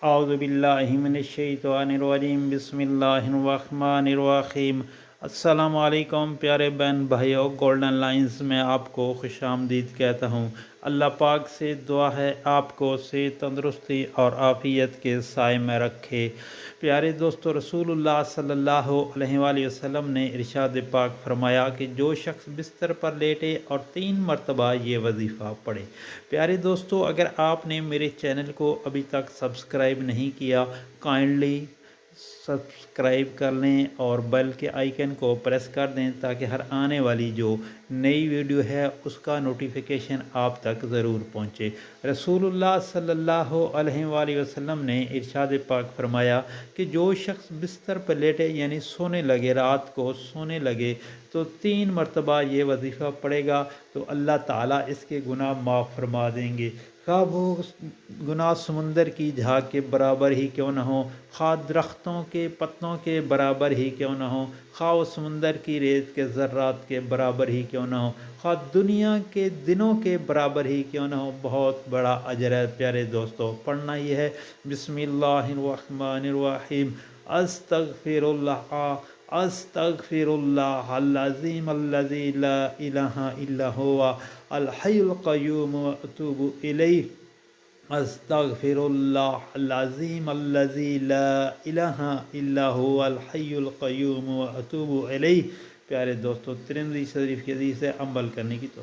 اعوذ باللہ من الشیطان الرجیم بسم اللہ الرحمن الرحیم۔ السلام علیکم پیارے بہن بھائیوں، گولڈن لائنز میں آپ کو خوش آمدید کہتا ہوں۔ اللہ پاک سے دعا ہے آپ کو صحت، تندرستی اور عافیت کے سائے میں رکھے۔ پیارے دوستو، رسول اللہ صلی اللہ علیہ وآلہ وسلم نے ارشاد پاک فرمایا کہ جو شخص بستر پر لیٹے اور 3 مرتبہ یہ وظیفہ پڑھے۔ پیارے دوستو، اگر آپ نے میرے چینل کو ابھی تک سبسکرائب نہیں کیا، کائنڈلی سبسکرائب کر لیں اور بیل کے آئیکن کو پریس کر دیں تاکہ ہر آنے والی جو نئی ویڈیو ہے اس کا نوٹیفیکیشن آپ تک ضرور پہنچے۔ رسول اللہ صلی اللہ علیہ وآلہ وسلم نے ارشاد پاک فرمایا کہ جو شخص بستر پر لیٹے یعنی سونے لگے، رات کو سونے لگے تو 3 مرتبہ یہ وظیفہ پڑھے گا تو اللہ تعالیٰ اس کے گناہ معاف فرما دیں گے، خواہ وہ گناہ سمندر کی جھاگ کے برابر ہی کیوں نہ ہو، خواہ درختوں کے پتوں کے برابر ہی کیوں نہ ہو، خواہ وہ سمندر کی ریت کے ذرات کے برابر ہی کیوں نہ ہو، خواہ دنیا کے دنوں کے برابر ہی کیوں نہ ہو۔ بہت بڑا اجر ہے پیارے دوستو۔ پڑھنا یہ ہے بسم اللہ الرحمن الرحیم، استغفر اللہ استغفر اللہ العظیم الذی لا الہ الا هو الحی القیوم واتوب الیہ، استغفر اللہ العظیم الذی لا الہ الا هو الحی القیوم واتوب الیہ۔ پیارے دوستو، ترمذی شریف کی حدیث ہے، عمل کرنے کی تو